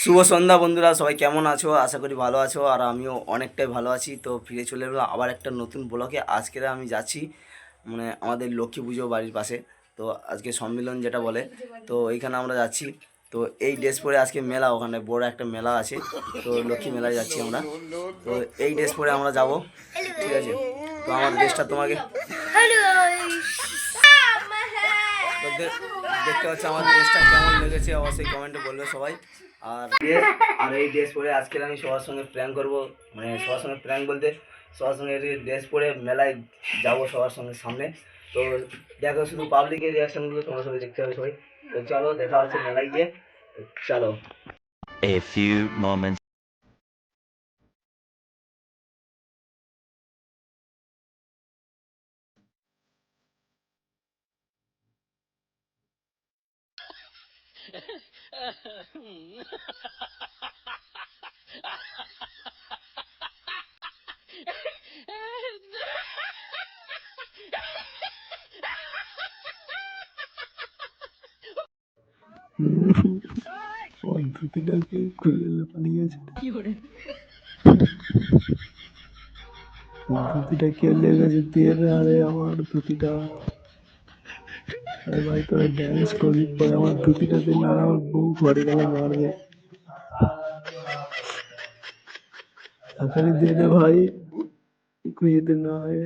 শুভ সন্ধ্যা বন্ধুরা, সবাই কেমন আছো? আশা করি ভালো আছো, আর আমিও অনেকটাই ভালো আছি। তো ফিরে চলে এলাম আবার একটা নতুন ব্লগে। আজকে আমি যাচ্ছি মানে আমাদের লক্ষ্মী পুজো বাড়ির পাশে। তো আজকে সম্মেলন যেটা বলে, তো এইখানে আমরা যাচ্ছি। তো এই ড্রেস পরে আজকে মেলা, ওখানে বড় একটা মেলা আছে, তো লক্ষ্মী মেলায় যাচ্ছি আমরা। তো এই ড্রেস পরে আমরা যাব, ঠিক আছে? তো আমার ড্রেসটা তোমাকে তো দেখতে পাচ্ছি আমার ড্রেসটা কেমন লেগেছে অবশ্যই কমেন্টে বলবে সবাই। আর এই ড্রেস পরে আজকে আমি সবার সঙ্গে প্র্যাঙ্ক করবো, মানে সবার সঙ্গে প্র্যাঙ্ক বলতে সবার সঙ্গে ড্রেস পরে মেলায় যাব সবার সঙ্গে সামনে। তো দেখো, শুধু পাবলিকের রিয়াকশনগুলো তোমার সঙ্গে দেখতে হবে সবাই। তো চলো, দেখা হচ্ছে মেলায় গিয়ে। চলো। A few moments. পদ্ধতিটাকে খুলে পালিয়েছে। ধুতিটা কে লেগেছে দিয়ে রে, আরে আমার ধুতিটা। আরে ভাই তোরা ড্যান্স করবি পরে আমার ধুতিটা দিন, আর আমার বউ ঘরে গেলে মারবে। তাড়াতাড়ি দিয়ে দে ভাই, খুঁজে দে না হয়।